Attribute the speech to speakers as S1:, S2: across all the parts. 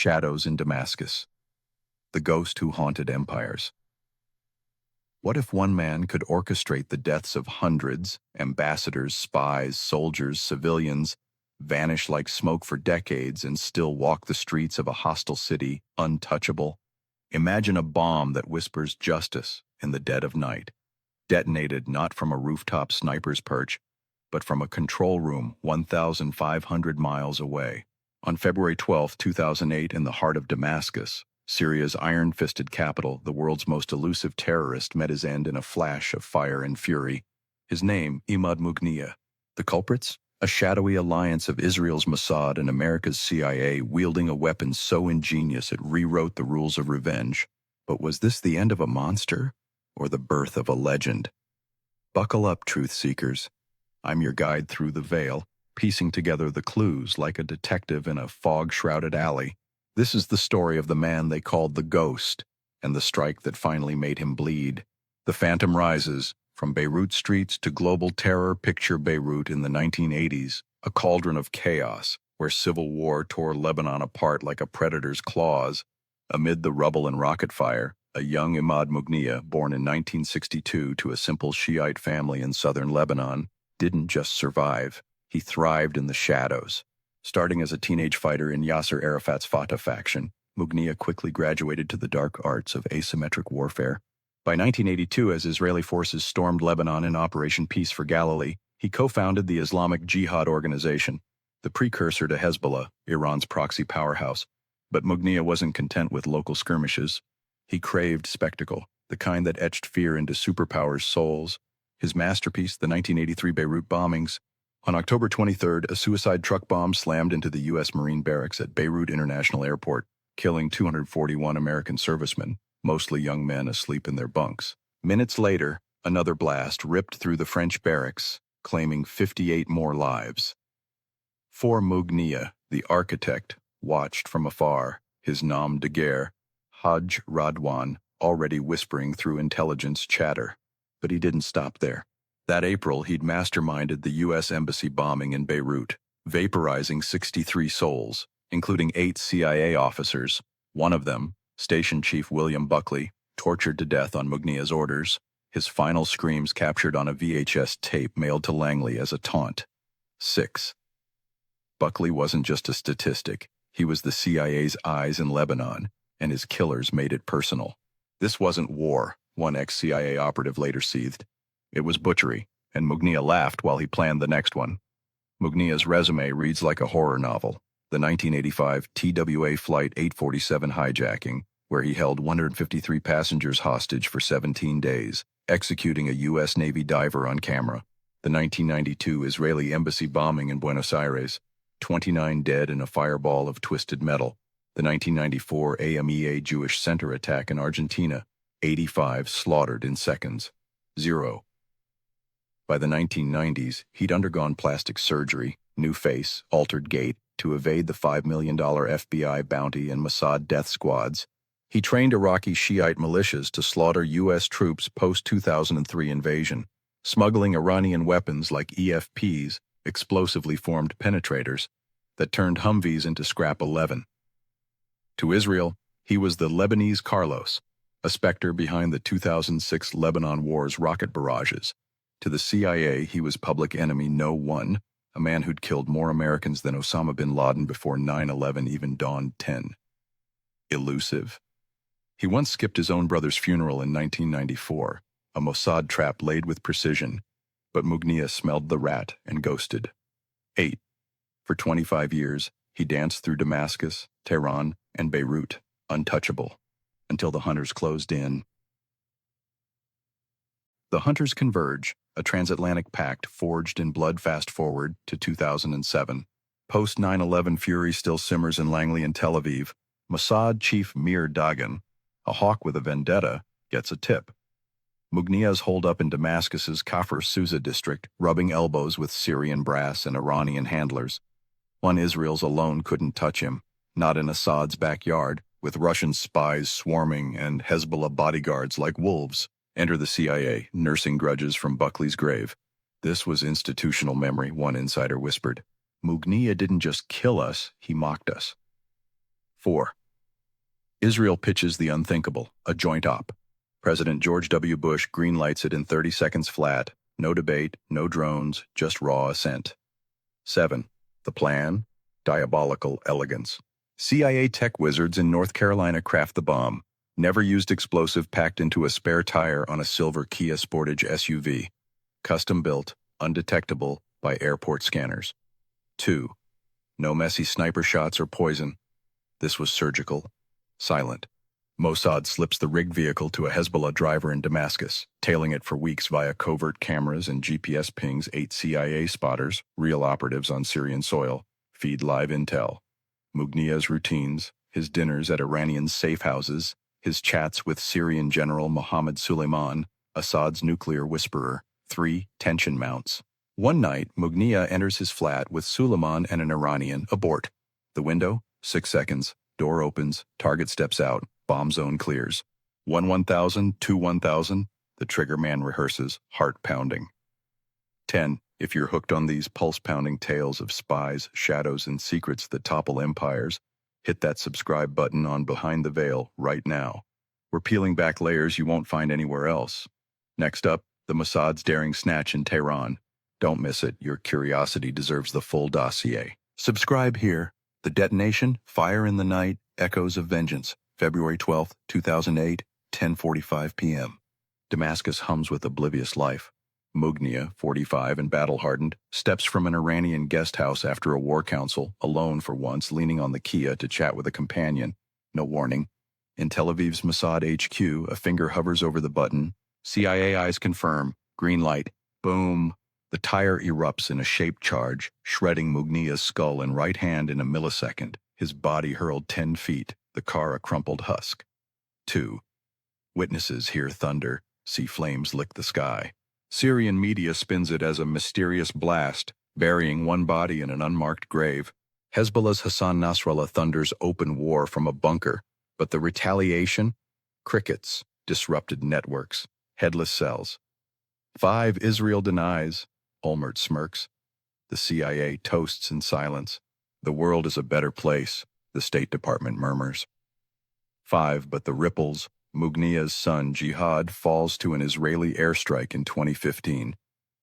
S1: Shadows in Damascus. The ghost who haunted empires. What if one man could orchestrate the deaths of hundreds, ambassadors, spies, soldiers, civilians, vanish like smoke for decades and still walk the streets of a hostile city untouchable? Imagine a bomb that whispers justice in the dead of night, detonated not from a rooftop sniper's perch, but from a control room 1,500 miles away. On February 12, 2008, in the heart of Damascus, Syria's iron-fisted capital, the world's most elusive terrorist met his end in a flash of fire and fury. His name, Imad Mughniyeh. The culprits? A shadowy alliance of Israel's Mossad and America's CIA, wielding a weapon so ingenious it rewrote the rules of revenge. But was this the end of a monster, or the birth of a legend? Buckle up, truth seekers. I'm your guide through the veil, piecing together the clues like a detective in a fog-shrouded alley. This is the story of the man they called the Ghost, and the strike that finally made him bleed. The Phantom rises. From Beirut streets to global terror, picture Beirut in the 1980s, a cauldron of chaos, where civil war tore Lebanon apart like a predator's claws. Amid the rubble and rocket fire, a young Imad Mughniyeh, born in 1962 to a simple Shiite family in southern Lebanon, didn't just survive, he thrived in the shadows. Starting as a teenage fighter in Yasser Arafat's Fatah faction, Mughniyeh quickly graduated to the dark arts of asymmetric warfare. By 1982, as Israeli forces stormed Lebanon in Operation Peace for Galilee, he co-founded the Islamic Jihad organization, the precursor to Hezbollah, Iran's proxy powerhouse. But Mughniyeh wasn't content with local skirmishes. He craved spectacle, the kind that etched fear into superpowers' souls. His masterpiece, the 1983 Beirut bombings. On October 23rd, a suicide truck bomb slammed into the U.S. Marine barracks at Beirut International Airport, killing 241 American servicemen, mostly young men asleep in their bunks. Minutes later, another blast ripped through the French barracks, claiming 58 more lives. For Mughniyeh, the architect, watched from afar, his nom de guerre, Hajj Radwan, already whispering through intelligence chatter. But he didn't stop there. That April, he'd masterminded the U.S. Embassy bombing in Beirut, vaporizing 63 souls, including 8 CIA officers. One of them, Station Chief William Buckley, tortured to death on Mughniyeh's orders, his final screams captured on a VHS tape mailed to Langley as a taunt. 6. Buckley wasn't just a statistic. He was the CIA's eyes in Lebanon, and his killers made it personal. This wasn't war, one ex-CIA operative later seethed. It was butchery, and Mughniyeh laughed while he planned the next one. Mughniyeh's resume reads like a horror novel. The 1985 TWA Flight 847 hijacking, where he held 153 passengers hostage for 17 days, executing a U.S. Navy diver on camera. The 1992 Israeli embassy bombing in Buenos Aires, 29 dead in a fireball of twisted metal. The 1994 AMEA Jewish Center attack in Argentina, 85 slaughtered in seconds. 0. By the 1990s, he'd undergone plastic surgery, new face, altered gait, to evade the $5 million FBI bounty and Mossad death squads. He trained Iraqi Shiite militias to slaughter U.S. troops post-2003 invasion, smuggling Iranian weapons like EFPs, explosively formed penetrators, that turned Humvees into scrap 11. To Israel, he was the Lebanese Carlos, a specter behind the 2006 Lebanon War's rocket barrages. To the CIA, he was public enemy No. 1, a man who'd killed more Americans than Osama bin Laden before 9/11 even dawned 10. Elusive. He once skipped his own brother's funeral in 1994, a Mossad trap laid with precision, but Mughniyeh smelled the rat and ghosted. 8. For 25 years, he danced through Damascus, Tehran, and Beirut, untouchable, until the hunters closed in. The Hunters Converge, a transatlantic pact forged in blood. Fast forward to 2007. Post 9/11 fury still simmers in Langley and Tel Aviv. Mossad chief Mir Dagan, a hawk with a vendetta, gets a tip. Mughniyeh's holed up in Damascus's Kafr Souza district, rubbing elbows with Syrian brass and Iranian handlers. One Israel's alone couldn't touch him, not in Assad's backyard, with Russian spies swarming and Hezbollah bodyguards like wolves. Enter the CIA, nursing grudges from Buckley's grave. This was institutional memory, one insider whispered. Mughniyeh didn't just kill us, he mocked us. 4. Israel pitches the unthinkable, a joint op. President George W. Bush greenlights it in 30 seconds flat. No debate, no drones, just raw assent. 7. The plan? Diabolical elegance. CIA tech wizards in North Carolina craft the bomb. Never used explosive packed into a spare tire on a silver Kia Sportage SUV. Custom built, undetectable by airport scanners. 2. No messy sniper shots or poison. This was surgical, silent. Mossad slips the rigged vehicle to a Hezbollah driver in Damascus, tailing it for weeks via covert cameras and GPS pings 8 CIA spotters, real operatives on Syrian soil, feed live intel. Mughniyeh's routines, his dinners at Iranian safe houses, his chats with Syrian General Mohammed Suleiman, Assad's nuclear whisperer. 3. Tension mounts. One night, Mughniyeh enters his flat with Suleiman and an Iranian. Abort. The window? 6 seconds. Door opens. Target steps out. Bomb zone clears. 1-1000, 2-1000. The trigger man rehearses, heart pounding. 10. If you're hooked on these pulse-pounding tales of spies, shadows, and secrets that topple empires, hit that subscribe button on Behind the Veil right now. We're peeling back layers you won't find anywhere else. Next up, the Mossad's daring snatch in Tehran. Don't miss it. Your curiosity deserves the full dossier. Subscribe here. The Detonation, Fire in the Night, Echoes of Vengeance. February 12, 2008, 10:45 p.m. Damascus hums with oblivious life. Mughniyeh, 45 and battle-hardened, steps from an Iranian guest house after a war council, alone for once, leaning on the Kia to chat with a companion. No warning. In Tel Aviv's Mossad HQ, a finger hovers over the button. CIA eyes confirm. Green light. Boom. The tire erupts in a shaped charge, shredding Mughniyeh's skull and right hand in a millisecond. His body hurled 10 feet, the car a crumpled husk. 2. Witnesses hear thunder, see flames lick the sky. Syrian media spins it as a mysterious blast, burying one body in an unmarked grave. Hezbollah's Hassan Nasrallah thunders open war from a bunker, but the retaliation? Crickets, disrupted networks, headless cells. 5. Israel denies. Olmert smirks. The CIA toasts in silence. The world is a better place, the State Department murmurs. 5. But the ripples. Mughniyeh's son, Jihad, falls to an Israeli airstrike in 2015.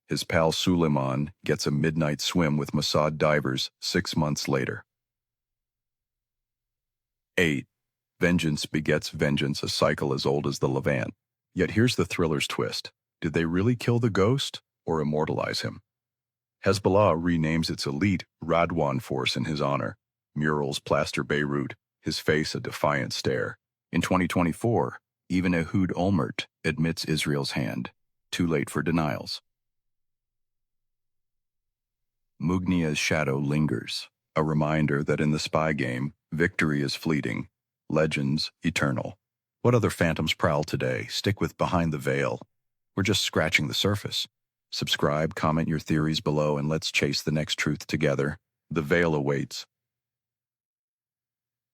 S1: His pal Suleiman gets a midnight swim with Mossad divers 6 months later. 8. Vengeance begets vengeance, a cycle as old as the Levant. Yet here's the thriller's twist. Did they really kill the ghost or immortalize him? Hezbollah renames its elite Radwan force in his honor. Murals plaster Beirut, his face a defiant stare. In 2024, even Ehud Olmert admits Israel's hand. Too late for denials. Mughniyeh's shadow lingers, a reminder that in the spy game, victory is fleeting, legends eternal. What other phantoms prowl today? Stick with Behind the Veil. We're just scratching the surface. Subscribe, comment your theories below, and let's chase the next truth together. The Veil awaits.